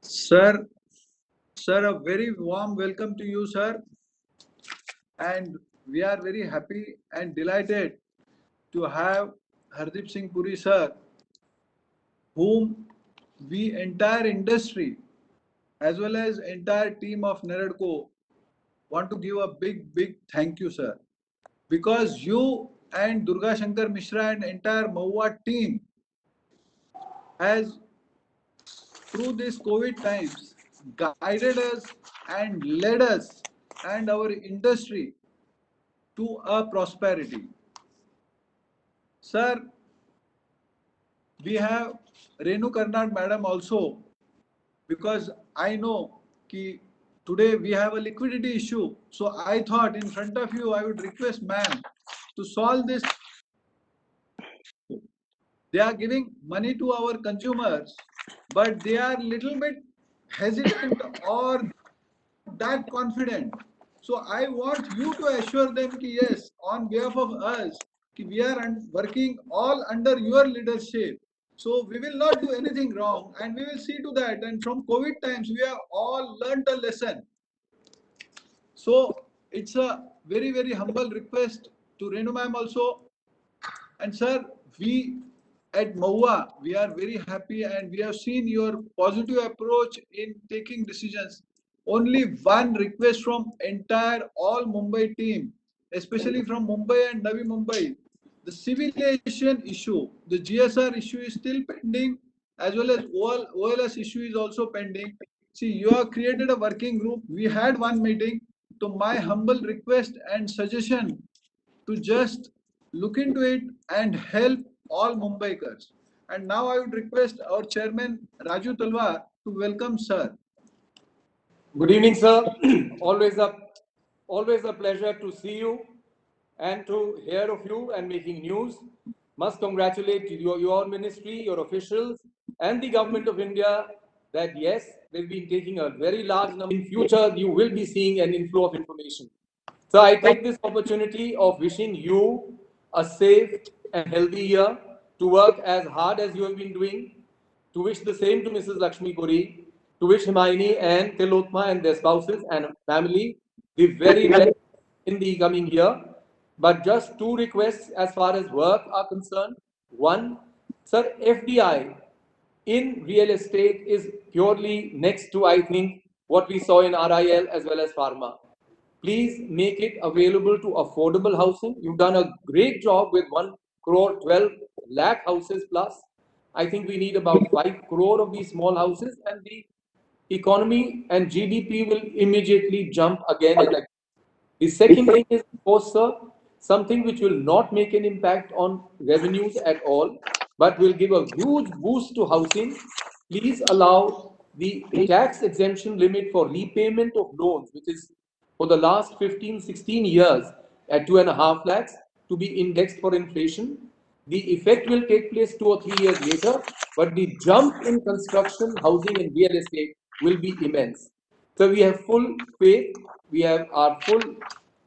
Sir, sir, a very warm welcome to you, sir. And we are very happy and delighted to have Hardeep Singh Puri, sir, whom we entire industry as well as entire team of NAREDCO want to give a big thank you, sir. Because you and Durga Shankar Mishra and entire Mahua team has through these COVID times guided us and led us and our industry to a prosperity. Sir, we have Renu Karnad madam also, because I know कि today we have a liquidity issue. So I thought in front of you, I would request ma'am to solve this. They are giving money to our consumers, but they are little bit hesitant or that confident. So I want you to assure them कि yes, on behalf of us, कि we are working all under your leadership. So we will not do anything wrong, and we will see to that. And from COVID times, we have all learned a lesson. So it's a very humble request to Renu ma'am also. And sir, we at Mahua, we are very happy and we have seen your positive approach in taking decisions. Only one request from entire all Mumbai team, especially from Mumbai and Navi Mumbai. The civilization issue, the GSR issue is still pending, as well as OLS issue is also pending. See, you have created a working group. We had one meeting. To my humble request and suggestion to just look into it and help all Mumbaikars. And now I would request our chairman Raju Talwar to welcome sir. Good evening, sir. always a pleasure to see you and to hear of you and making news. Must congratulate your ministry, your officials, and the government of India that yes, they've been taking a very large number. In future, you will be seeing an inflow of information. So I take this opportunity of wishing you a safe and healthy year, to work as hard as you have been doing, to wish the same to Mrs. Lakshmi Puri, to wish Himayani and Tilotma and their spouses and family the very best in the coming year. But just two requests as far as work are concerned. One, sir, FDI in real estate is purely next to, I think, what we saw in RIL as well as pharma. Please make it available to affordable housing. You've done a great job with 1 crore 12 lakh houses plus. I think we need about 5 crore of these small houses, and the economy and GDP will immediately jump again and again. The second thing is, of course, sir, something which will not make an impact on revenues at all, but will give a huge boost to housing. Please allow the tax exemption limit for repayment of loans, which is for the last 15-16 years at 2.5 lakhs, to be indexed for inflation. The effect will take place 2 or 3 years later, but the jump in construction, housing, and real estate will be immense. So we have full faith, we have our full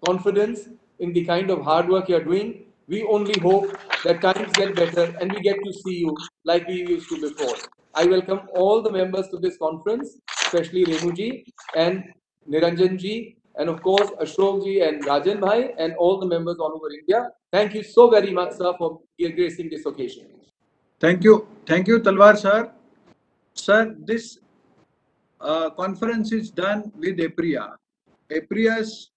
confidence in the kind of hard work you are doing. We only hope that times get better and we get to see you like we used to before. I welcome all the members to this conference, especially Renuji and Niranjan and of course Ashok and Rajan Bhai and all the members all over India. Thank you so very much, sir, for gracing this occasion. Thank you, Talwar sir. Sir, this conference is done with APREA. APREA's,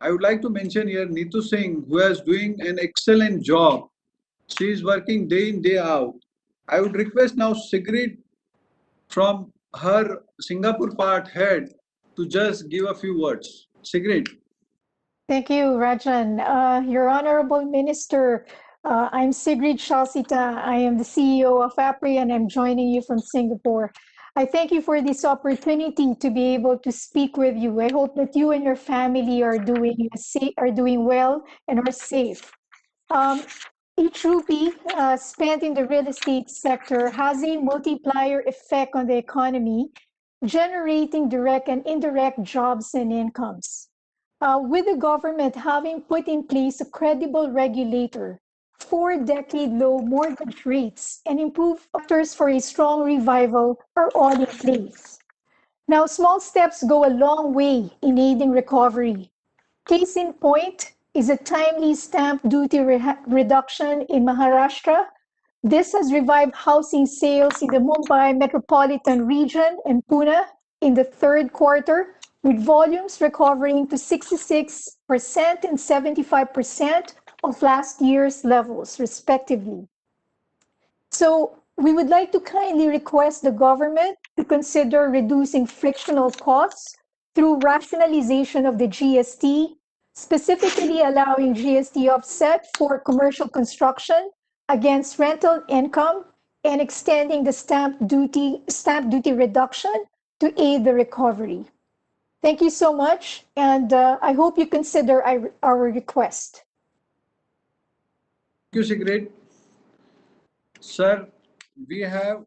I would like to mention here Neetu Singh, who is doing an excellent job. She is working day in, day out. I would request now Sigrid from her Singapore part head to just give a few words. Sigrid. Thank you, Rajan. Your Honorable Minister, I'm Sigrid Shalsita. I am the CEO of APREA and I'm joining you from Singapore. I thank you for this opportunity to be able to speak with you. I hope that you and your family are doing well and are safe. Each rupee spent in the real estate sector has a multiplier effect on the economy, generating direct and indirect jobs and incomes. With the government having put in place a credible regulator, 4-decade low mortgage rates, and improved factors for a strong revival are all in place. Now, small steps go a long way in aiding recovery. Case in point is a timely stamp duty reduction in Maharashtra. This has revived housing sales in the Mumbai metropolitan region and Pune in the third quarter, with volumes recovering to 66% and 75% of last year's levels, respectively. So we would like to kindly request the government to consider reducing frictional costs through rationalization of the GST, specifically allowing GST offset for commercial construction against rental income and extending the stamp duty reduction to aid the recovery. Thank you so much, and I hope you consider our request. Thank you, Sigrid. Sir, we have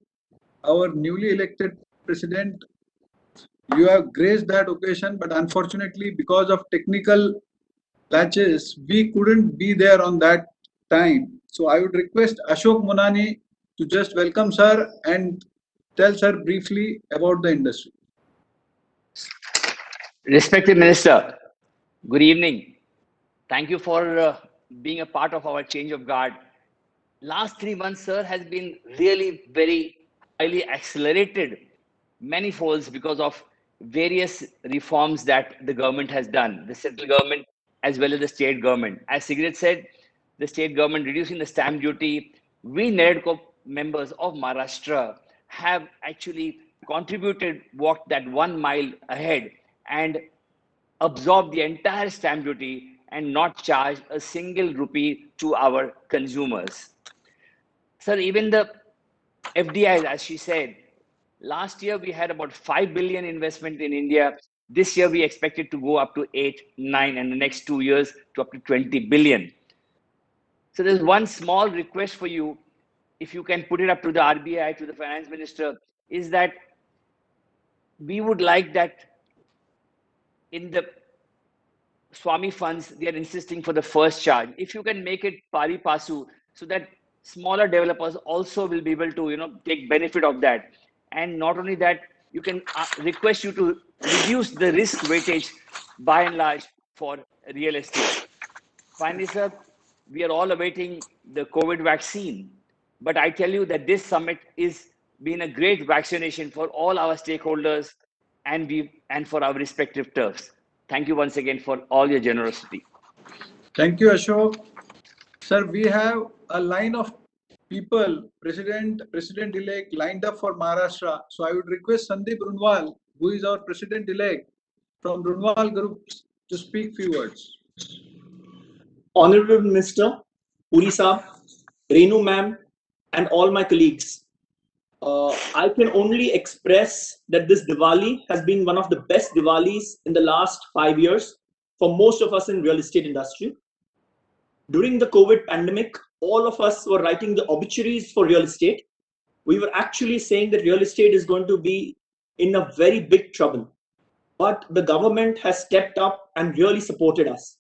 our newly elected president. You have graced that occasion, but unfortunately, because of technical glitches, we couldn't be there on that time. So I would request Ashok Mohanani to just welcome sir and tell sir briefly about the industry. Respected Minister, good evening. Thank you for being a part of our change of guard. Last 3 months, sir, has been really very highly accelerated many folds because of various reforms that the government has done, the central government as well as the state government. As Sigrid said, the state government reducing the stamp duty. We NAREDCO members of Maharashtra have actually contributed, walked that 1 mile ahead and absorb the entire stamp duty and not charge a single rupee to our consumers. Sir, even the FDIs, as she said, last year we had about 5 billion investment in India. This year we expect it to go up to 8, 9, and the next 2 years to up to 20 billion. So there's one small request for you, if you can put it up to the RBI, to the finance minister, is that we would like that in the Swami funds, they are insisting for the first charge. If you can make it pari passu, so that smaller developers also will be able to, take benefit of that. And not only that, you can request you to reduce the risk weightage by and large for real estate. Finally, sir, we are all awaiting the COVID vaccine. But I tell you that this summit is been a great vaccination for all our stakeholders and for our respective turfs. Thank you once again for all your generosity. Thank you, Ashok. Sir, we have a line of people, President-elect lined up for Maharashtra. So I would request Sandeep Runwal, who is our President-elect from Runwal Group, to speak few words. Honorable Minister, Puri Saab, Renu ma'am, and all my colleagues. I can only express that this Diwali has been one of the best Diwalis in the last 5 years for most of us in real estate industry. During the COVID pandemic, all of us were writing the obituaries for real estate. We were actually saying that real estate is going to be in a very big trouble. But the government has stepped up and really supported us.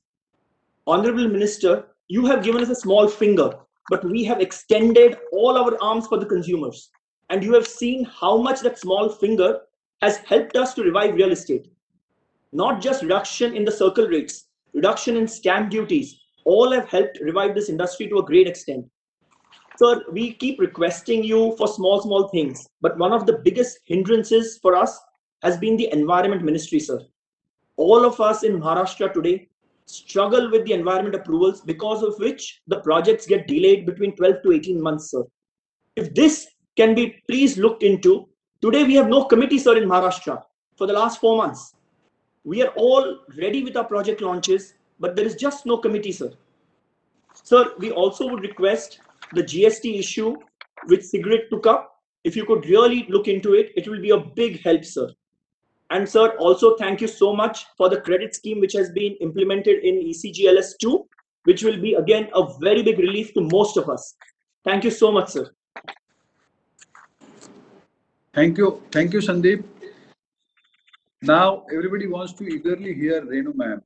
Honorable Minister, you have given us a small finger, but we have extended all our arms for the consumers. And you have seen how much that small finger has helped us to revive real estate. Not just reduction in the circle rates, reduction in stamp duties, all have helped revive this industry to a great extent. Sir, we keep requesting you for small things, but one of the biggest hindrances for us has been the Environment Ministry, sir. All of us in Maharashtra today struggle with the environment approvals, because of which the projects get delayed between 12 to 18 months, sir. If this can be please looked into, today we have no committee, sir, in Maharashtra for the last 4 months. We are all ready with our project launches, but there is just no committee, sir. Sir, we also would request the GST issue which Sigrid took up. If you could really look into it, it will be a big help, sir. And sir, also thank you so much for the credit scheme which has been implemented in ECGLS2, which will be again a very big relief to most of us. Thank you so much, sir. Thank you, Sandeep. Now everybody wants to eagerly hear Renu ma'am.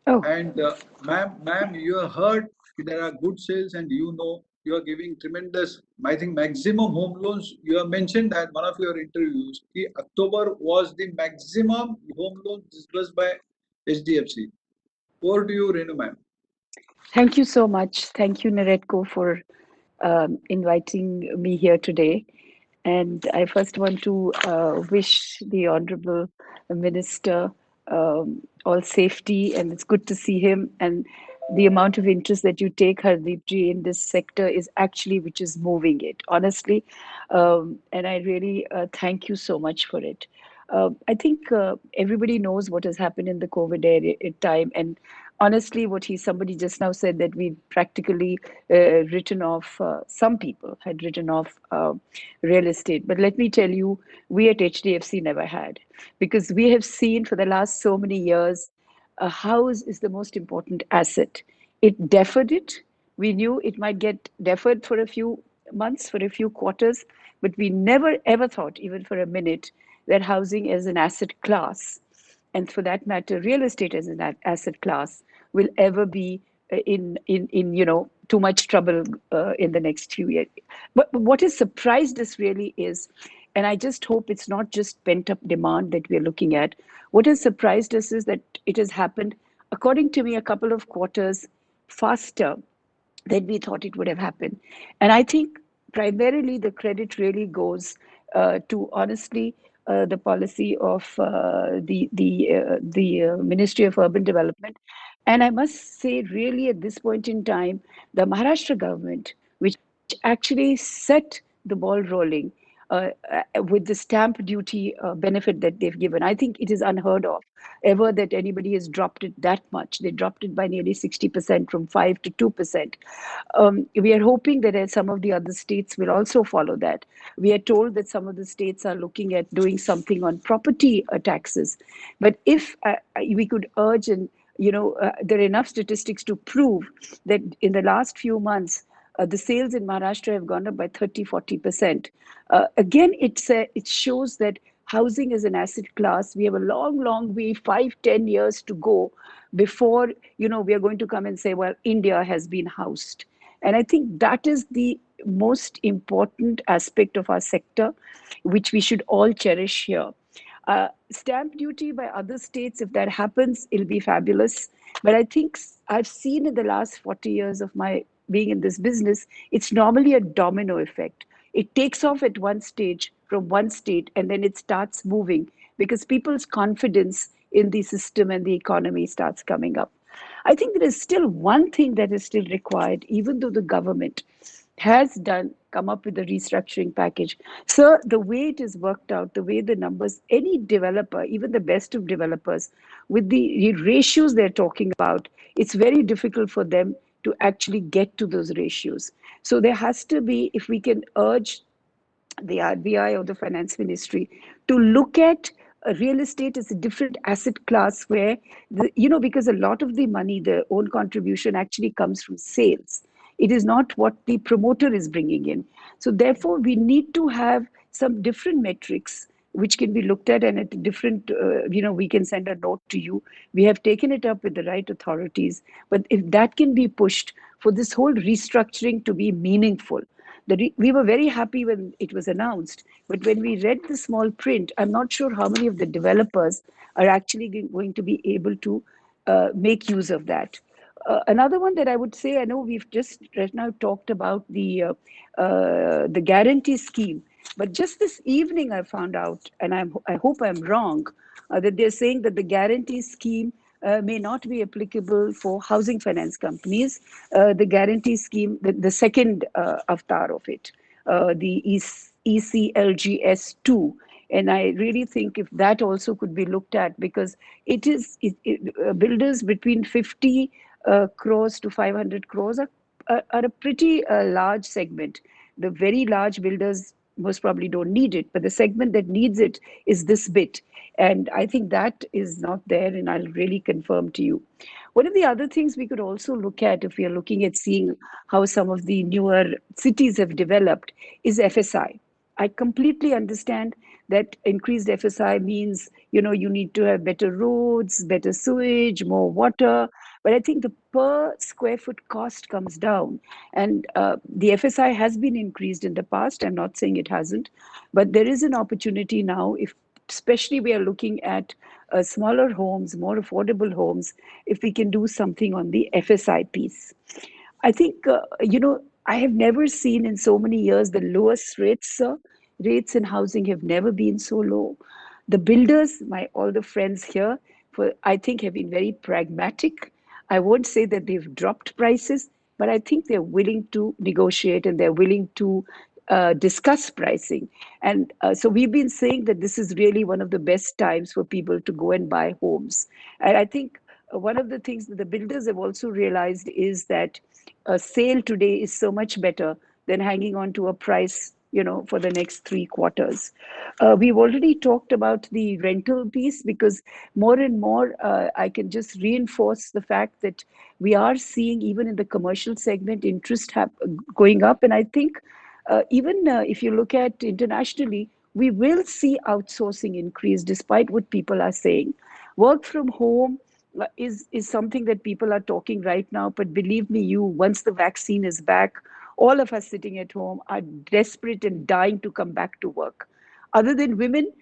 Oh. And ma'am, you have heard there are good sales, and you are giving tremendous, I think, maximum home loans. You have mentioned that one of your interviews, October was the maximum home loans disbursed by HDFC. Over to you, Renu ma'am. Thank you so much. Thank you, NAREDCO, for inviting me here today. And I first want to wish the Honorable Minister all safety, and it's good to see him. And the amount of interest that you take, Hardeep ji, in this sector is actually which is moving it, honestly. And I really thank you so much for it. I think everybody knows what has happened in the COVID time, and honestly, somebody just now said that we practically written off, some people had written off real estate. But let me tell you, we at HDFC never had, because we have seen for the last so many years, a house is the most important asset. It deferred it. We knew it might get deferred for a few months, for a few quarters, but we never ever thought, even for a minute, that housing as an asset class, and for that matter, real estate as an asset class, will ever be in too much trouble in the next few years. But what has surprised us really is, and I just hope it's not just pent up demand that we're looking at. What has surprised us is that it has happened, according to me, a couple of quarters faster than we thought it would have happened. And I think primarily the credit really goes to, honestly, the policy of the Ministry of Urban Development. And I must say, really, at this point in time, the Maharashtra government, which actually set the ball rolling with the stamp duty benefit that they've given. I think it is unheard of ever that anybody has dropped it that much. They dropped it by nearly 60%, from 5 to 2%. We are hoping that some of the other states will also follow that. We are told that some of the states are looking at doing something on property taxes. But if we could urge, and there are enough statistics to prove that in the last few months, the sales in Maharashtra have gone up by 30-40%. Again, it shows that housing is an asset class. We have a long way, 5-10 years to go before we are going to come and say, well, India has been housed. And I think that is the most important aspect of our sector, which we should all cherish here. Stamp duty by other states, if that happens, it'll be fabulous. But I think I've seen in the last 40 years of my being in this business, it's normally a domino effect. It takes off at one stage from one state, and then it starts moving because people's confidence in the system and the economy starts coming up. I think there is still one thing that is still required, even though the government has come up with a restructuring package. So the way it is worked out, the way the numbers, any developer, even the best of developers, with the ratios they're talking about, it's very difficult for them to actually get to those ratios. So there has to be, if we can urge the RBI or the finance ministry to look at real estate as a different asset class where, because a lot of the money, the own contribution actually comes from sales. It is not what the promoter is bringing in. So therefore, we need to have some different metrics which can be looked at, and at different, we can send a note to you. We have taken it up with the right authorities. But if that can be pushed for this whole restructuring to be meaningful, we were very happy when it was announced, but when we read the small print, I'm not sure how many of the developers are actually going to be able to make use of that. Another one that I would say, I know we've just right now talked about the guarantee scheme, but just this evening I found out, and I hope I'm wrong, that they're saying that the guarantee scheme may not be applicable for housing finance companies. The guarantee scheme, the second avatar of it, the ECLGS2. And I really think if that also could be looked at, because builders between 50 crores to 500 crores are a pretty large segment. The very large builders most probably don't need it, but the segment that needs it is this bit. And I think that is not there, and I'll really confirm to you. One of the other things we could also look at, if we are looking at seeing how some of the newer cities have developed, is FSI. I completely understand that increased FSI means, you need to have better roads, better sewage, more water. but I think the per square foot cost comes down. And the FSI has been increased in the past. I'm not saying it hasn't, but there is an opportunity now, if especially we are looking at smaller homes, more affordable homes, if we can do something on the FSI piece. I think, I have never seen in so many years the lowest rates, rates in housing have never been so low. The builders, all the friends here, I think have been very pragmatic. I won't say that they've dropped prices, but I think they're willing to negotiate and they're willing to discuss pricing. And so we've been saying that this is really one of the best times for people to go and buy homes. And I think one of the things that the builders have also realized is that a sale today is so much better than hanging on to a price, for the next 3 quarters. We've already talked about the rental piece, because more and more I can just reinforce the fact that we are seeing, even in the commercial segment, interest going up. And I think even if you look at internationally, we will see outsourcing increase despite what people are saying. Work from home is something that people are talking right now, but believe me, once the vaccine is back, all of us sitting at home are desperate and dying to come back to work. Other than women,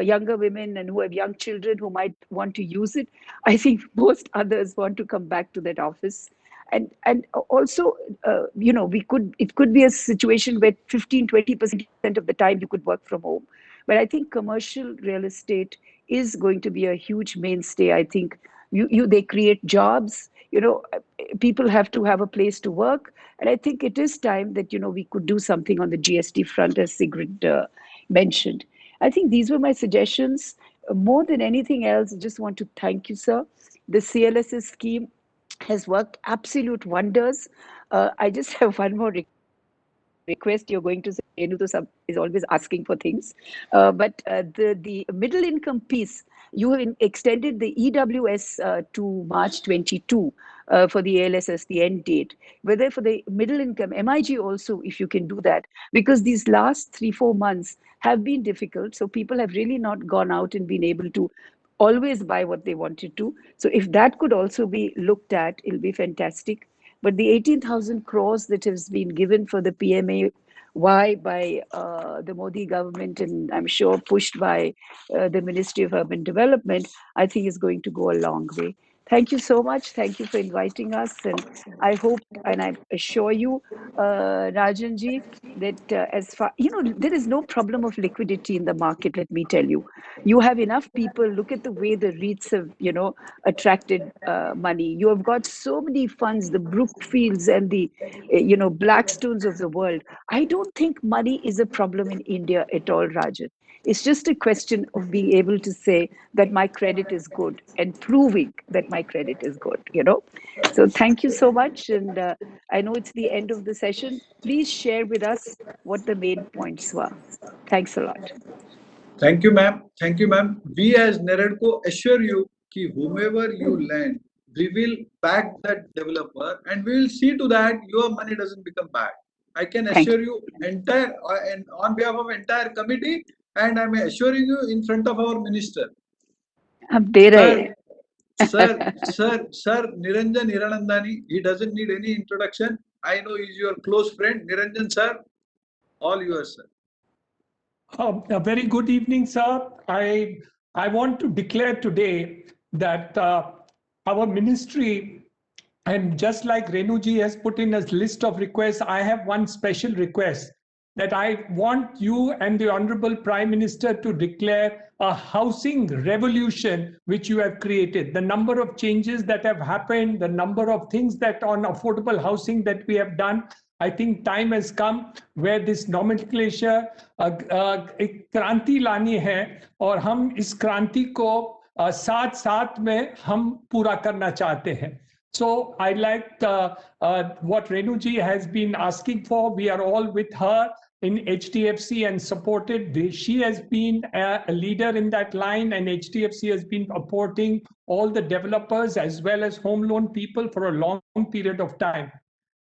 younger women and who have young children who might want to use it, I think most others want to come back to that office. And also, it could be a situation where 15-20% of the time you could work from home. But I think commercial real estate is going to be a huge mainstay. I think they create jobs. People have to have a place to work, and I think it is time that we could do something on the GST front, as Sigrid mentioned. I think these were my suggestions. More than anything else, I just want to thank you, sir. The CLSS scheme has worked absolute wonders. I just have one more request. You're going to say Renu is always asking for things, but the middle income piece, you have extended the EWS to March 22 for the ALSS, the end date. Whether for the middle income, MIG also, if you can do that, because these last 3-4 months have been difficult. So people have really not gone out and been able to always buy what they wanted to. So if that could also be looked at, it'll be fantastic. But the 18,000 crores that has been given for the PMAY by the Modi government, and I'm sure pushed by the Ministry of Urban Development, I think is going to go a long way. Thank you so much. Thank you for inviting us. And I hope, and I assure you, Rajanji, that as far, there is no problem of liquidity in the market, let me tell you. You have enough people. Look at the way the REITs have, attracted money. You have got so many funds, the Brookfields and the, Blackstones of the world. I don't think money is a problem in India at all, Rajan. It's just a question of being able to say that my credit is good and proving that my credit is good, So thank you so much. And I know it's the end of the session. Please share with us what the main points were. Thanks a lot. Thank you, ma'am. Thank you, ma'am. We as NAREDCO assure you that whomever you lend, we will back that developer and we will see to that your money doesn't become bad. I can assure you entire and on behalf of entire committee, and I'm assuring you in front of our minister. Sir, Niranjan Hiranandani, he doesn't need any introduction. I know he's your close friend. Niranjan, sir, all yours, sir. A very good evening, sir. I want to declare today that our ministry, and just like Renuji has put in a list of requests, I have one special request that I want you and the Honorable Prime Minister to declare a housing revolution which you have created. The number of changes that have happened, the number of things that on affordable housing that we have done, I think time has come where this nomenclature एक क्रांति लानी है और हम इस क्रांति को साथ साथ में हम पूरा करना चाहते हैं. So I like what Renuji has been asking for. We are all with her in HDFC and supported. She has been a leader in that line, and HDFC has been supporting all the developers as well as home loan people for a long period of time.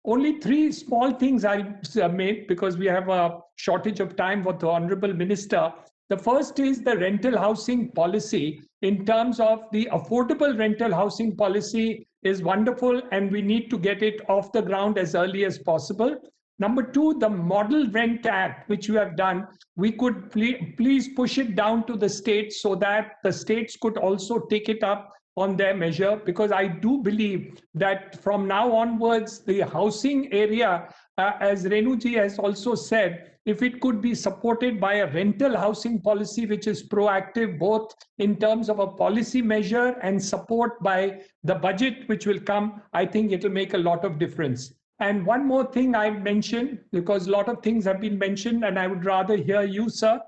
Only 3 small things I made because we have a shortage of time with the Honorable Minister. The first is the rental housing policy in terms of the affordable rental housing policy is wonderful, and we need to get it off the ground as early as possible. Number two, the Model Rent Act, which you have done, we could please push it down to the states so that the states could also take it up on their measure, because I do believe that from now onwards, the housing area, as Renuji has also said, if it could be supported by a rental housing policy, which is proactive, both in terms of a policy measure and support by the budget, which will come, I think it will make a lot of difference. And one more thing I've mentioned, because a lot of things have been mentioned, and I would rather hear you, sir,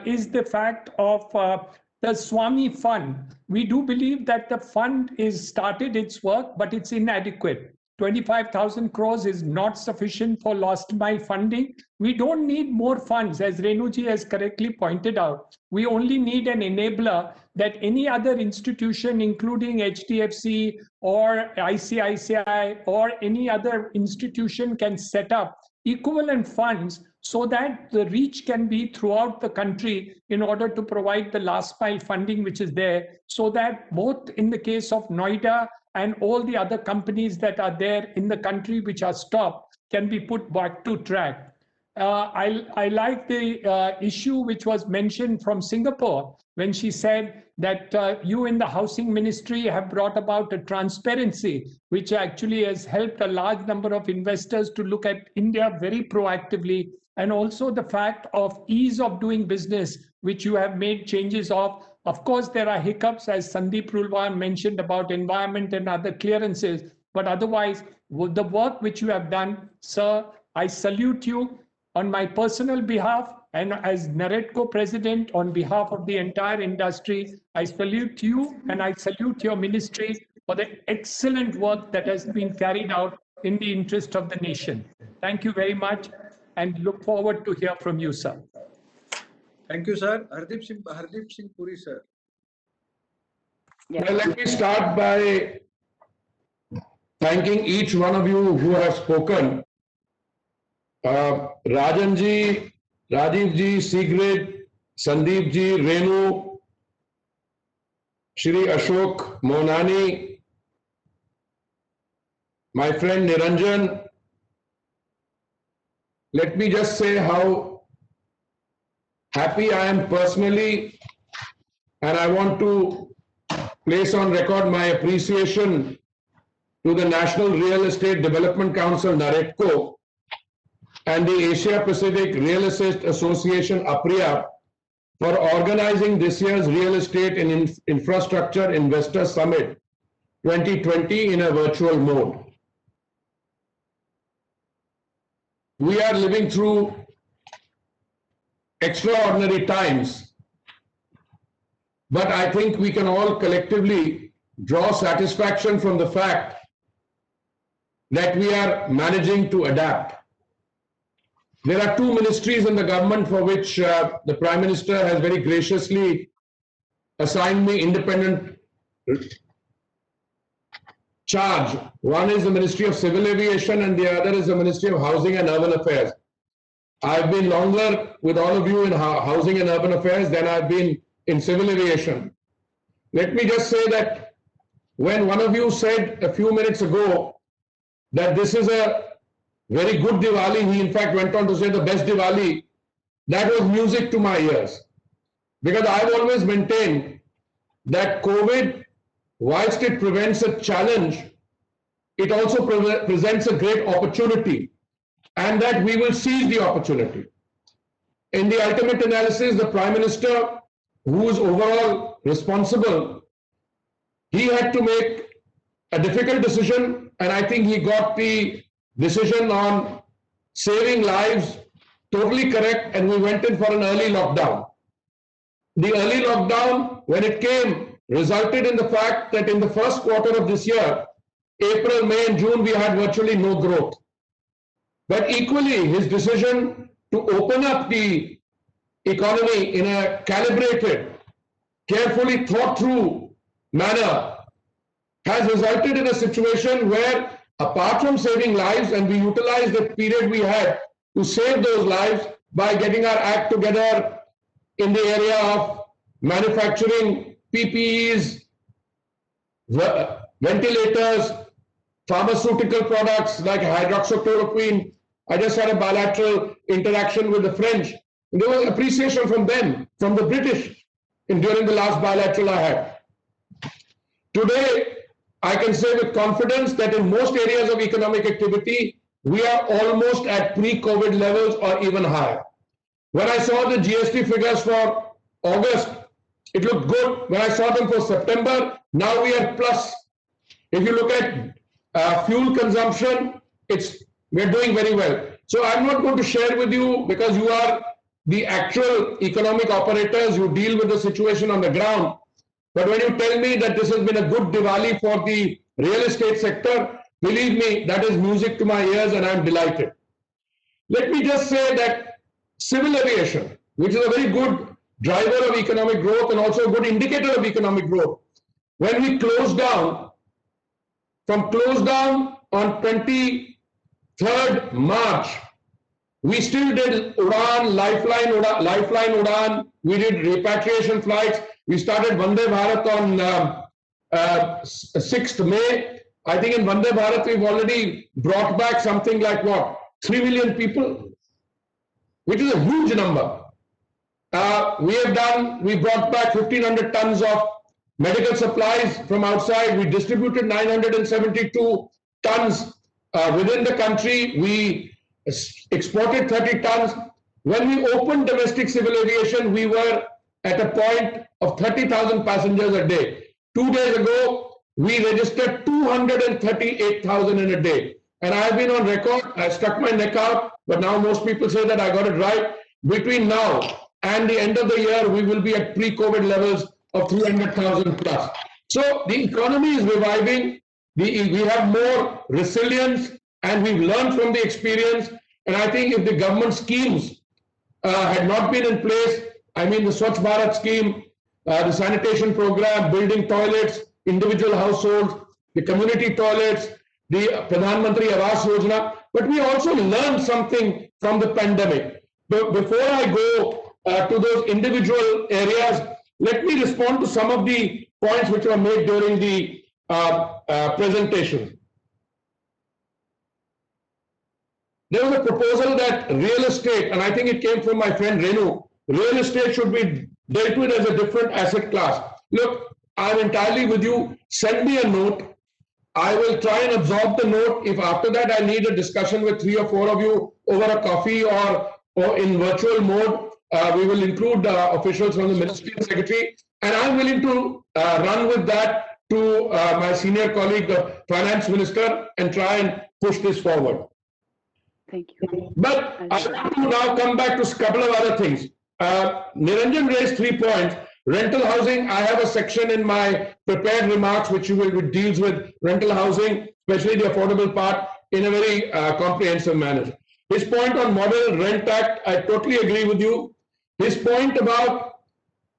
is the fact of the Swami Fund. We do believe that the fund is started its work, but it's inadequate. 25,000 crores is not sufficient for last mile funding. We don't need more funds, as Renuji has correctly pointed out. We only need an enabler that any other institution, including HDFC or ICICI or any other institution, can set up equivalent funds so that the reach can be throughout the country in order to provide the last mile funding which is there, so that both in the case of Noida and all the other companies that are there in the country which are stopped can be put back to track. I like the issue which was mentioned from Singapore when she said that you in the housing ministry have brought about a transparency which actually has helped a large number of investors to look at India very proactively, and also the fact of ease of doing business, which you have made changes of. Of course, there are hiccups, as Sandeep Rulwan mentioned, about environment and other clearances, but otherwise, with the work which you have done, sir, I salute you on my personal behalf, and as NAREDCO president, on behalf of the entire industry, I salute you and I salute your ministry for the excellent work that has been carried out in the interest of the nation. Thank you very much, and look forward to hear from you, sir. Thank you, sir. Hardeep Singh Puri, sir. Yeah. Well, let me start by thanking each one of you who have spoken. Rajan ji, Rajeev ji, Sigrid, Sandeep ji, Renu, Shri Ashok, Mohanani, my friend Niranjan. Let me just say how happy I am personally, and I want to place on record my appreciation to the National Real Estate Development Council, NAREDCO, and the Asia Pacific Real Estate Association, APREA, for organizing this year's Real Estate and Infrastructure Investor Summit 2020 in a virtual mode. We are living through extraordinary times, but I think we can all collectively draw satisfaction from the fact that we are managing to adapt. There are two ministries in the government for which the Prime Minister has very graciously assigned me independent charge. One is the Ministry of Civil Aviation and the other is the Ministry of Housing and Urban Affairs. I've been longer with all of you in Housing and Urban Affairs than I've been in Civil Aviation. Let me just say that when one of you said a few minutes ago that this is a very good Diwali, he in fact went on to say the best Diwali, that was music to my ears. Because I've always maintained that COVID, whilst it presents a challenge, it also presents a great opportunity, and that we will seize the opportunity. In the ultimate analysis, the Prime Minister, who is overall responsible, he had to make a difficult decision, and I think he got the decision on saving lives totally correct, and we went in for an early lockdown. The early lockdown, when it came, resulted in the fact that in the first quarter of this year, April, May and June, we had virtually no growth. But equally, his decision to open up the economy in a calibrated, carefully thought through manner has resulted in a situation where, apart from saving lives, and we utilized the period we had to save those lives by getting our act together in the area of manufacturing PPEs, ventilators, pharmaceutical products like hydroxychloroquine. I just had a bilateral interaction with the French. There was appreciation from them, from the British, during the last bilateral I had. Today, I can say with confidence that in most areas of economic activity, we are almost at pre-COVID levels or even higher. When I saw the GST figures for August, it looked good. When I saw them for September, now we are plus. If you look at fuel consumption, we're doing very well. So I'm not going to share with you because you are the actual economic operators, you deal with the situation on the ground. But when you tell me that this has been a good Diwali for the real estate sector, believe me, that is music to my ears and I'm delighted. Let me just say that civil aviation, which is a very good driver of economic growth and also a good indicator of economic growth, when we closed down, from close down on 23rd March, we still did Udan, Lifeline Udan, we did repatriation flights, we started Vande Bharat on 6th May. I think in Vande Bharat we've already brought back something like what, 3 million people, which is a huge number. We brought back 1,500 tons of medical supplies from outside. We distributed 972 tons within the country. We exported 30 tons. When we opened domestic civil aviation, we were at a point of 30,000 passengers a day. 2 days ago, we registered 238,000 in a day. And I've been on record, I stuck my neck out, but now most people say that I got it right. Between now and the end of the year, we will be at pre-COVID levels of 300,000 plus. So the economy is reviving. We have more resilience and we've learned from the experience. And I think if the government schemes had not been in place, I mean the Swachh Bharat scheme, the sanitation program, building toilets, individual households, the community toilets, the Pradhan Mantri Awas Yojana, but we also learned something from the pandemic. Before I go to those individual areas, let me respond to some of the points which were made during the presentation. There was a proposal that real estate, and I think it came from my friend Renu, real estate should be dealt with as a different asset class. Look, I'm entirely with you. Send me a note. I will try and absorb the note. If after that I need a discussion with 3 or 4 of you over a coffee or in virtual mode, we will include officials from the Ministry and Secretary. And I'm willing to run with that to my senior colleague, the Finance Minister, and try and push this forward. Thank you. But I want to now come back to a couple of other things. Niranjan raised 3 points. Rental housing, I have a section in my prepared remarks which deals with rental housing, especially the affordable part, in a very comprehensive manner. His point on Model Rent Act, I totally agree with you. His point about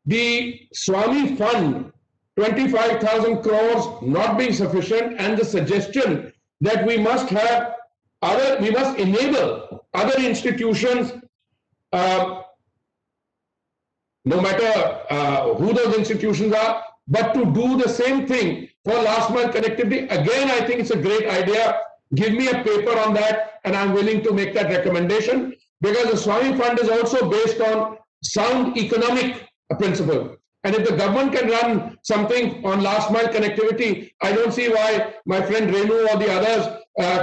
the Swami Fund, 25,000 crores not being sufficient, and the suggestion that we must enable other institutions, no matter who those institutions are, but to do the same thing for last mile connectivity. Again, I think it's a great idea. Give me a paper on that, and I'm willing to make that recommendation, because the Swami Fund is also based on sound economic principle. And if the government can run something on last mile connectivity, I don't see why my friend Renu or the others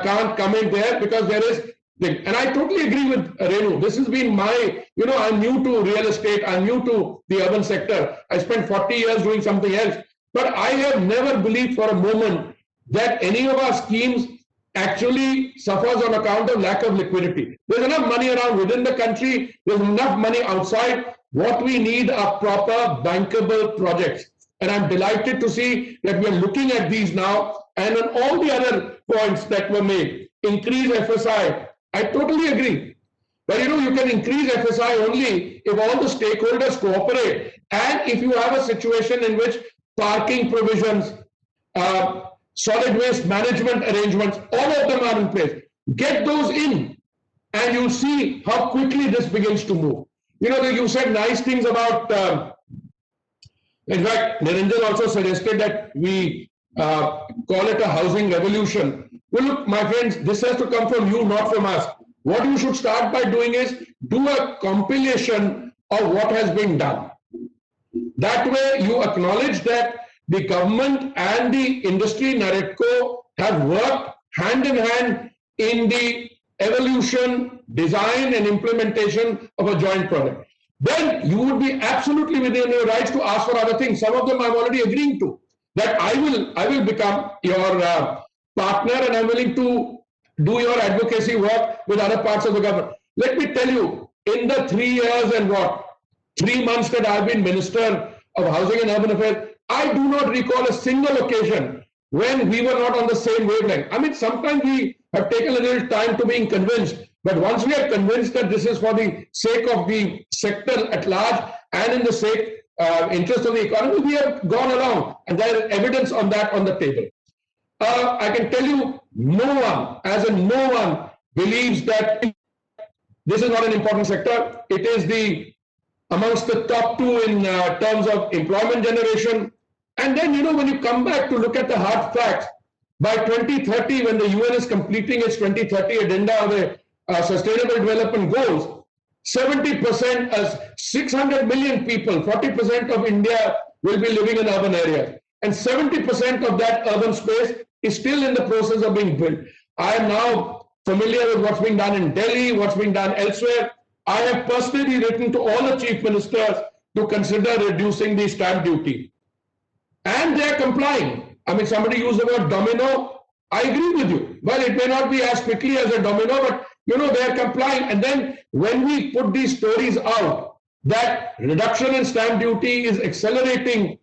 can't come in there, because there is. And I totally agree with Renu. This has been my, I'm new to real estate. I'm new to the urban sector. I spent 40 years doing something else. But I have never believed for a moment that any of our schemes actually suffers on account of lack of liquidity. There's enough money around within the country. There's enough money outside. What we need are proper bankable projects. And I'm delighted to see that we are looking at these now. And on all the other points that were made, increase FSI, I totally agree. But you can increase FSI only if all the stakeholders cooperate, and if you have a situation in which parking provisions, solid waste management arrangements, all of them are in place. Get those in, and you'll see how quickly this begins to move. You said nice things about, in fact, Niranjan also suggested that we call it a housing revolution. Well, look, my friends, this has to come from you, not from us. What you should start by doing is do a compilation of what has been done. That way you acknowledge that the government and the industry, NAREDCO, have worked hand in hand in the evolution, design and implementation of a joint project. Then you would be absolutely within your rights to ask for other things. Some of them I'm already agreeing to, that I will become your partner, and I'm willing to do your advocacy work with other parts of the government. Let me tell you, in the 3 years and 3 months that I've been Minister of Housing and Urban Affairs, I do not recall a single occasion when we were not on the same wavelength. I mean, sometimes we have taken a little time to being convinced, but once we are convinced that this is for the sake of the sector at large and in the sake interest of the economy, we have gone along, and there is evidence on that on the table. I can tell you, no one believes that this is not an important sector. It is amongst the top 2 in terms of employment generation. And then, when you come back to look at the hard facts, by 2030, when the UN is completing its 2030 agenda of the Sustainable Development Goals, 70%, as 600 million people, 40% of India will be living in urban areas. And 70% of that urban space is still in the process of being built. I am now familiar with what's being done in Delhi, what's being done elsewhere. I have personally written to all the chief ministers to consider reducing the stamp duty. And they are complying. I mean, somebody used the word domino. I agree with you. Well, it may not be as quickly as a domino, but they are complying. And then when we put these stories out, that reduction in stamp duty is accelerating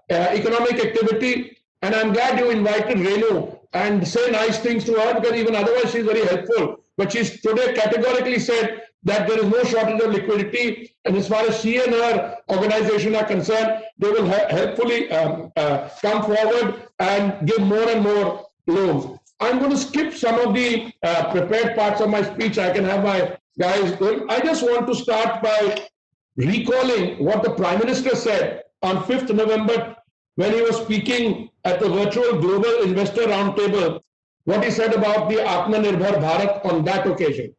economic activity. And I'm glad you invited Renu and say nice things to her, because even otherwise she's very helpful. But she's today categorically said that there is no shortage of liquidity, and as far as she and her organization are concerned, they will helpfully come forward and give more and more loans. I'm going to skip some of the prepared parts of my speech. I can have my guys going. I just want to start by recalling what the Prime Minister said on 5th November when he was speaking at the virtual Global Investor Roundtable, what he said about the Atmanirbhar Bharat on that occasion.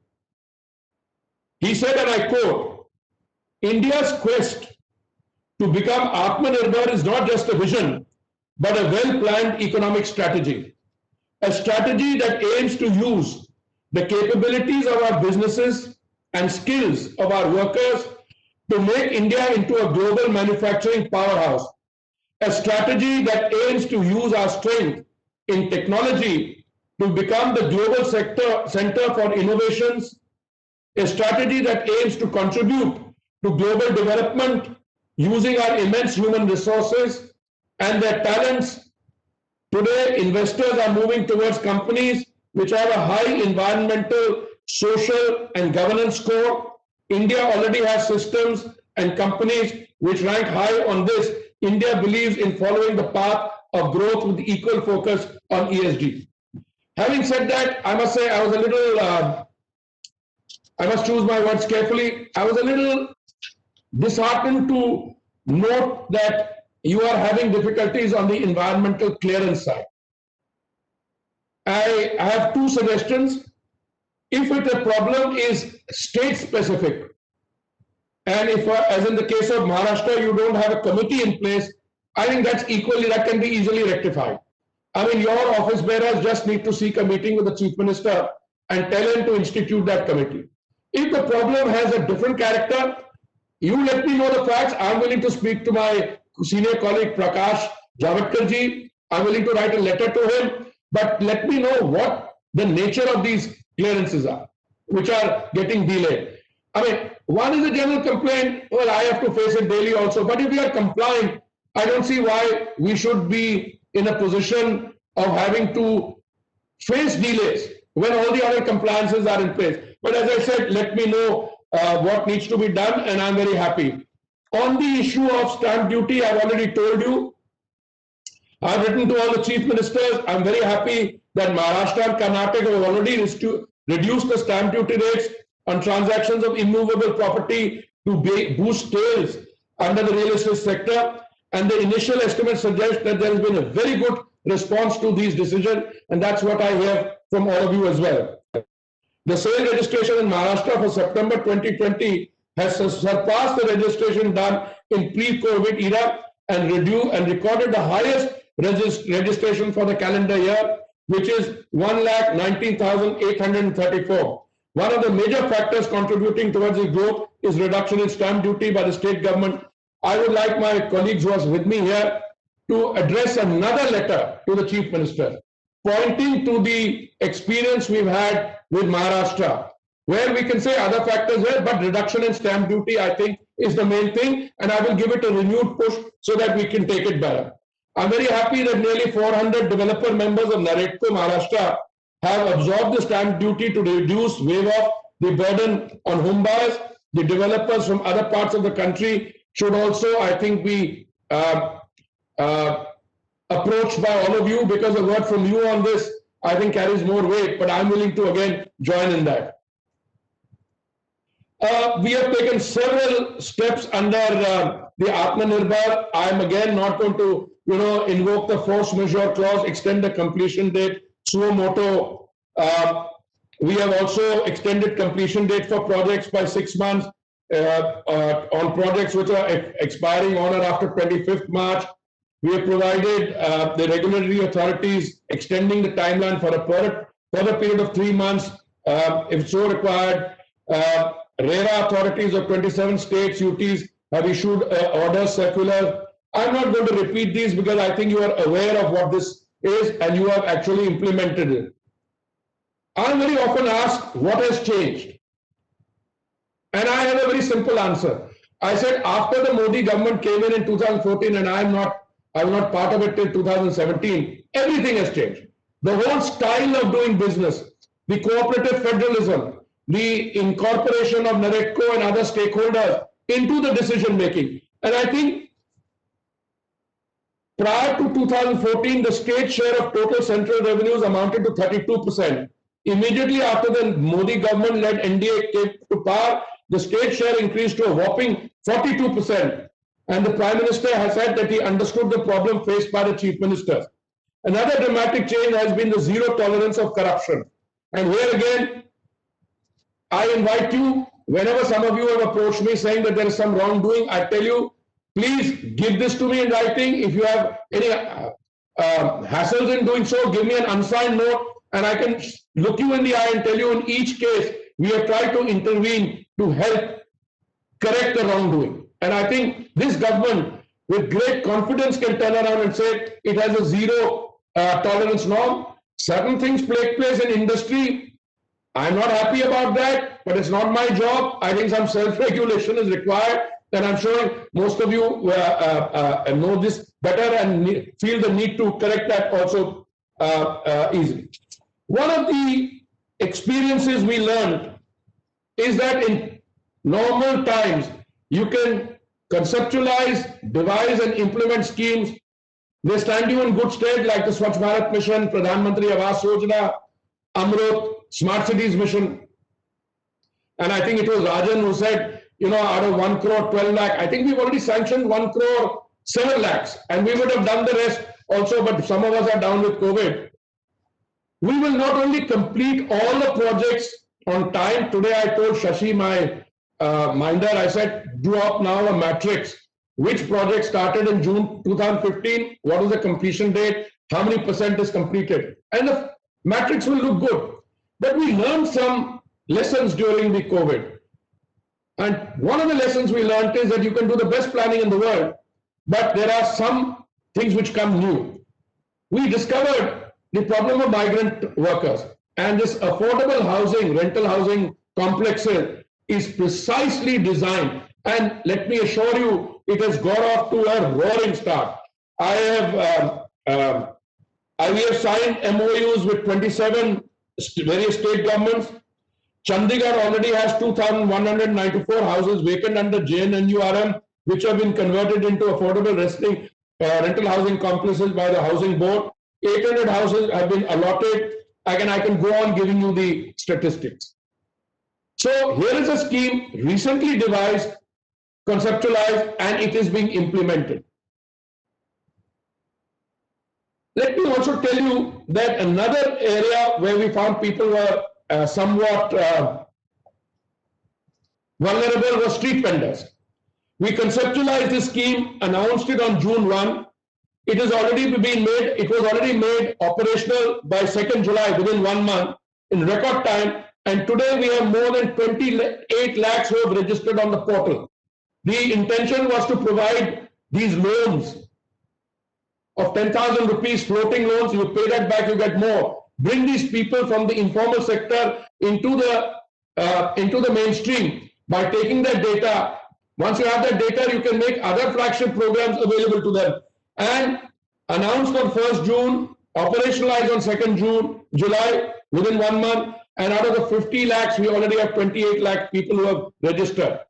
He said, and I quote, "India's quest to become Atmanirbhar is not just a vision, but a well-planned economic strategy. A strategy that aims to use the capabilities of our businesses and skills of our workers to make India into a global manufacturing powerhouse. A strategy that aims to use our strength in technology to become the global center for innovations. A strategy that aims to contribute to global development using our immense human resources and their talents. Today, investors are moving towards companies which have a high environmental, social, and governance score. India already has systems and companies which rank high on this. India believes in following the path of growth with equal focus on ESG." Having said that, I must say I was a little, I must choose my words carefully. I was a little disheartened to note that you are having difficulties on the environmental clearance side. I have 2 suggestions. If a problem is state specific, and if, as in the case of Maharashtra, you don't have a committee in place, I think that can be easily rectified. I mean, your office bearers just need to seek a meeting with the Chief Minister and tell him to institute that committee. If the problem has a different character, you let me know the facts. I'm willing to speak to my senior colleague Prakash Javadkar ji. I'm willing to write a letter to him, but let me know what the nature of these clearances are, which are getting delayed. I mean, one is a general complaint. Well, I have to face it daily also. But if we are compliant, I don't see why we should be in a position of having to face delays when all the other compliances are in place. But as I said, let me know what needs to be done, and I'm very happy. On the issue of stamp duty, I've already told you. I've written to all the chief ministers. I'm very happy that Maharashtra and Karnataka have already reduced the stamp duty rates on transactions of immovable property to boost sales under the real estate sector. and the initial estimates suggest that there has been a very good response to these decisions, and that's what I hear from all of you as well. The sale registration in Maharashtra for September 2020 has surpassed the registration done in pre-COVID era and recorded the highest registration for the calendar year, which is 1,19,834. One of the major factors contributing towards this growth is reduction in stamp duty by the state government. I would like my colleagues who are with me here to address another letter to the Chief Minister, pointing to the experience we've had with Maharashtra, where we can say other factors there, but reduction in stamp duty, I think, is the main thing, and I will give it a renewed push so that we can take it better. I'm very happy that nearly 400 developer members of NAREDCO Maharashtra have absorbed the stamp duty to waive off the burden on home buyers. The developers from other parts of the country should also, I think, be approached by all of you, because a word from you on this, I think, carries more weight, but I'm willing to again join in that. We have taken several steps under the Atmanirbhar. I'm again not going to, invoke the force majeure clause, extend the completion date, suo moto. We have also extended completion date for projects by 6 months on projects which are expiring on or after 25th March. We have provided the regulatory authorities extending the timeline for a further period of 3 months, if so required. RERA authorities of 27 states, UTs have issued orders, circulars. I'm not going to repeat these because I think you are aware of what this is and you have actually implemented it. I'm very often asked what has changed. And I have a very simple answer. I said after the Modi government came in 2014, and I was not part of it till 2017, everything has changed. The whole style of doing business, the cooperative federalism, the incorporation of NAREDCO and other stakeholders into the decision making. And I think prior to 2014, the state share of total central revenues amounted to 32%. Immediately after the Modi government-led NDA came to power, the state share increased to a whopping 42%. And the Prime Minister has said that he understood the problem faced by the Chief Minister. Another dramatic change has been the zero tolerance of corruption. And here again, I invite you, whenever some of you have approached me saying that there is some wrongdoing, I tell you, please give this to me in writing. If you have any hassles in doing so, give me an unsigned note and I can look you in the eye and tell you in each case, we have tried to intervene to help correct the wrongdoing. And I think this government, with great confidence, can turn around and say it has a zero tolerance norm. Certain things take place in industry. I'm not happy about that, but it's not my job. I think some self-regulation is required. And I'm sure most of you know this better and feel the need to correct that also easily. One of the experiences we learned is that in normal times, you can conceptualize, devise and implement schemes. They stand you in good stead, like the Swachh Bharat Mission, Pradhan Mantri Awas Yojana, Amrut, Smart Cities Mission. And I think it was Rajan who said, out of 1 crore, 12 lakh, I think we've already sanctioned 1 crore, 7 lakhs. And we would have done the rest also, but some of us are down with COVID. We will not only complete all the projects on time. Today I told Shashi, my minder, I said, draw up now a matrix. Which project started in June 2015? What is the completion date? How many percent is completed? And the matrix will look good. But we learned some lessons during the COVID. And one of the lessons we learned is that you can do the best planning in the world, but there are some things which come new. We discovered the problem of migrant workers, and this affordable housing, rental housing complexes is precisely designed. And let me assure you, it has got off to a roaring start. We have signed MOUs with 27 various state governments. Chandigarh already has 2,194 houses vacant under Jain NURM, which have been converted into affordable rental housing complexes by the Housing Board. 800 houses have been allotted. I can go on giving you the statistics. So here is a scheme recently devised, conceptualized, and it is being implemented. Let me also tell you that another area where we found people were somewhat vulnerable was street vendors. We conceptualized this scheme, announced it on June 1. It has already been made, it was already made operational by 2nd July within 1 month in record time. And today we have more than 28 lakhs who have registered on the portal. The intention was to provide these loans of 10,000 rupees floating loans. You pay that back, you get more. Bring these people from the informal sector into the mainstream by taking their data. Once you have that data, you can make other flagship programs available to them. And announced on 1st June, operationalized on 2nd July within 1 month. And out of the 50 lakhs, we already have 28 lakh people who have registered.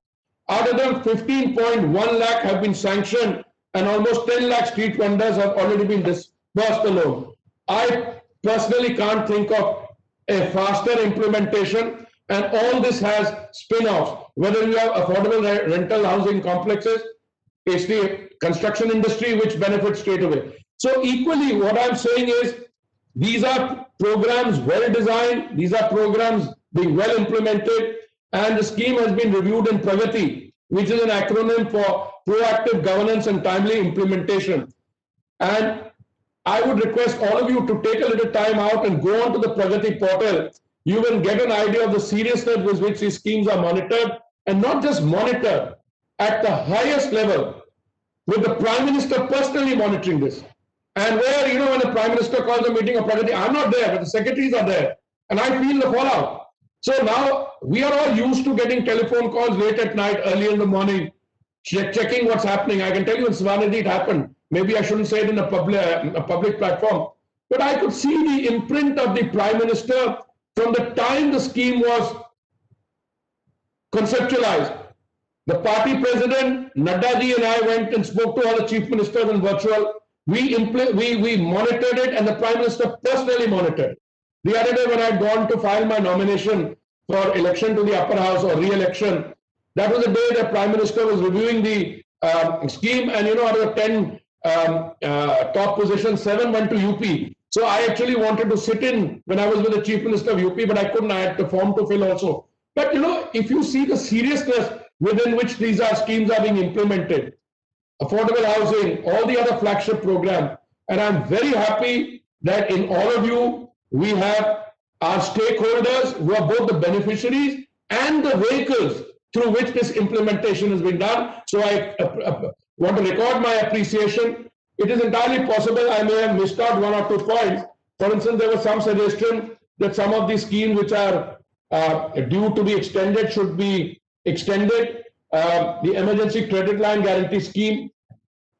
Out of them, 15.1 lakh have been sanctioned, and almost 10 lakh street vendors have already been disbursed the loan. I personally can't think of a faster implementation, and all this has spin-offs. Whether you have affordable rental housing complexes, it's the construction industry which benefits straight away. So equally, what I'm saying is, these are programs well designed, these are programs being well implemented, and the scheme has been reviewed in Pragati, which is an acronym for proactive governance and timely implementation. And I would request all of you to take a little time out and go onto the Pragati portal. You will get an idea of the seriousness with which these schemes are monitored, and not just monitored, at the highest level, with the Prime Minister personally monitoring this. And where, when the Prime Minister calls a meeting of Pragati, I'm not there, but the secretaries are there, and I feel the fallout. So now we are all used to getting telephone calls late at night, early in the morning, checking what's happening. I can tell you in Swanidhi it happened. Maybe I shouldn't say it in a public platform, but I could see the imprint of the Prime Minister from the time the scheme was conceptualized. The party president, Nadda ji, and I went and spoke to all the chief ministers in virtual. We monitored it, and the Prime Minister personally monitored. The other day when I had gone to file my nomination for election to the upper house or re-election, that was the day the Prime Minister was reviewing the scheme, and out of the 10 top positions, 7 went to UP. So I actually wanted to sit in when I was with the Chief Minister of UP, but I couldn't. I had the form to fill also. But if you see the seriousness within which these schemes are being implemented, affordable housing, all the other flagship programs, and I'm very happy that in all of you, we have our stakeholders who are both the beneficiaries and the vehicles through which this implementation has been done. So I want to record my appreciation. It is entirely possible I may have missed out 1 or 2 points. For instance, there was some suggestion that some of these schemes which are due to be extended should be extended. The emergency credit line guarantee scheme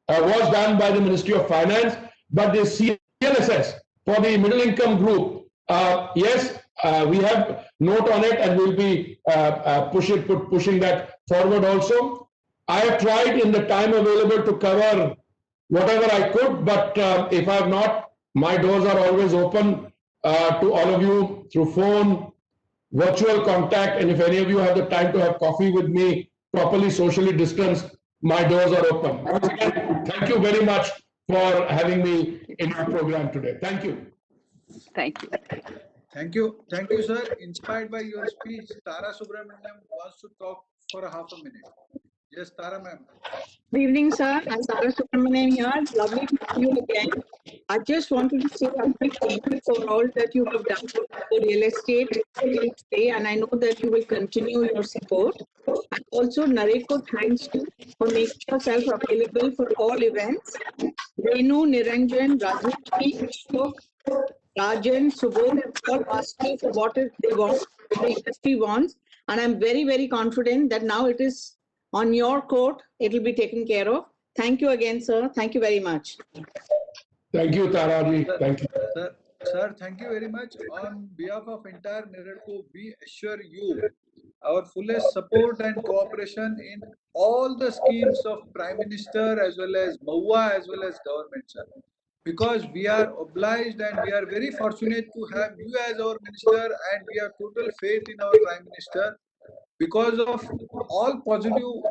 was done by the Ministry of Finance, but the CLSS for the middle income group, yes, we have note on it, and we'll be pushing that forward also. I have tried in the time available to cover whatever I could, but if I have not, my doors are always open to all of you through phone, virtual contact, and if any of you have the time to have coffee with me, properly socially distanced, my doors are open. Once again, thank you very much for having me in your program today. Thank you. Thank you. Thank you, sir. Inspired by your speech, Tara Subramaniam wants to talk for a half a minute. Yes, Tara ma'am. Good evening, sir. I'm Tara Subramaniam here. Lovely to see you again. I just wanted to say a big thank you for all that you have done for real estate today, and I know that you will continue your support. And also, NAREDCO thanks you for making yourself available for all events. Renu, Niranjan, Rajeev, Ashok, Rajan, Subodh have all asked me for what they want, the industry wants, and I'm very, very confident that now it is on your court, it will be taken care of. Thank you again, sir. Thank you very much. Thank you, Taraji. Thank you. Sir, thank you very much. On behalf of entire NAREDCO, we assure you our fullest support and cooperation in all the schemes of Prime Minister as well as MOA as well as government, sir. Because we are obliged and we are very fortunate to have you as our minister, and we have total faith in our Prime Minister because of all positive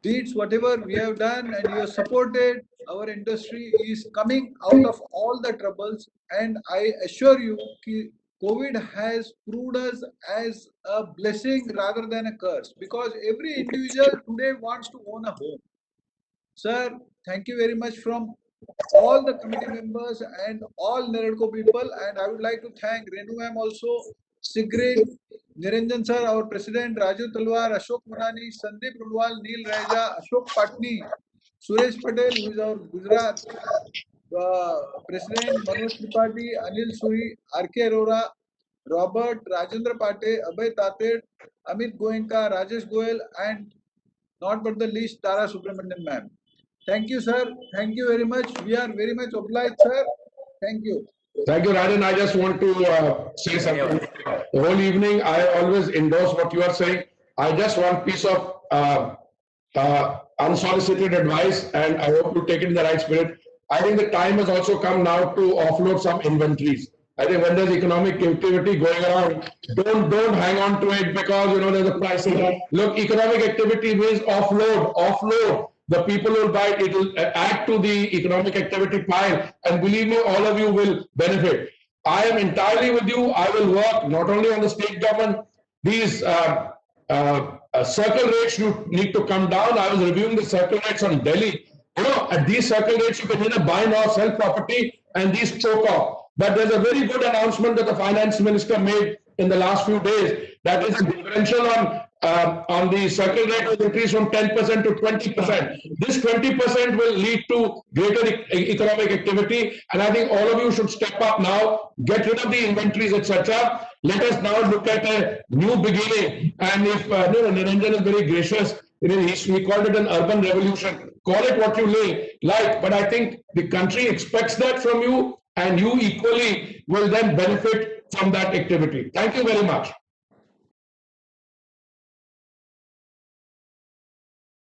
deeds, whatever we have done, and you have supported, our industry is coming out of all the troubles. And I assure you, COVID has proved us as a blessing rather than a curse, because every individual today wants to own a home. Sir, thank you very much from all the committee members and all NAREDCO people. And I would like to thank Renu ma'am also, Sigrid, Niranjan sir, our president, Rajeev Talwar, Ashok Mohanani, Sandeep Rudwal, Neil Raja, Ashok Patni, Suresh Patel, who is our Gujarat president, Manoj Tripathi, Anil Suri, R.K. Arora, Robert, Rajendra Pate, Abhay Tated, Amit Goenka, Rajesh Goel, and not but the least, Tara Subramanian ma'am. Thank you, sir. Thank you very much. We are very much obliged, sir. Thank you. Thank you, Rajan. I just want to say something. The whole evening, I always endorse what you are saying. I just want piece of unsolicited advice, and I hope you take it in the right spirit. I think the time has also come now to offload some inventories. I think when there's economic activity going around, don't hang on to it because there's a pricing. Look, economic activity means offload. The people will buy it, will add to the economic activity pile, and believe me, all of you will benefit. I am entirely with you. I will work not only on the state government, these circle rates need to come down. I was reviewing the circle rates on Delhi. At these circle rates, you can either buy nor sell property, and these choke off. But there's a very good announcement that the finance minister made in the last few days. That is a differential on the circle rate will increase from 10% to 20%. This 20% will lead to greater economic activity, and I think all of you should step up now, get rid of the inventories, etc. Let us now look at a new beginning. And if Niranjan is very gracious, he called it an urban revolution. Call it what you like, but I think the country expects that from you, and you equally will then benefit from that activity. Thank you very much.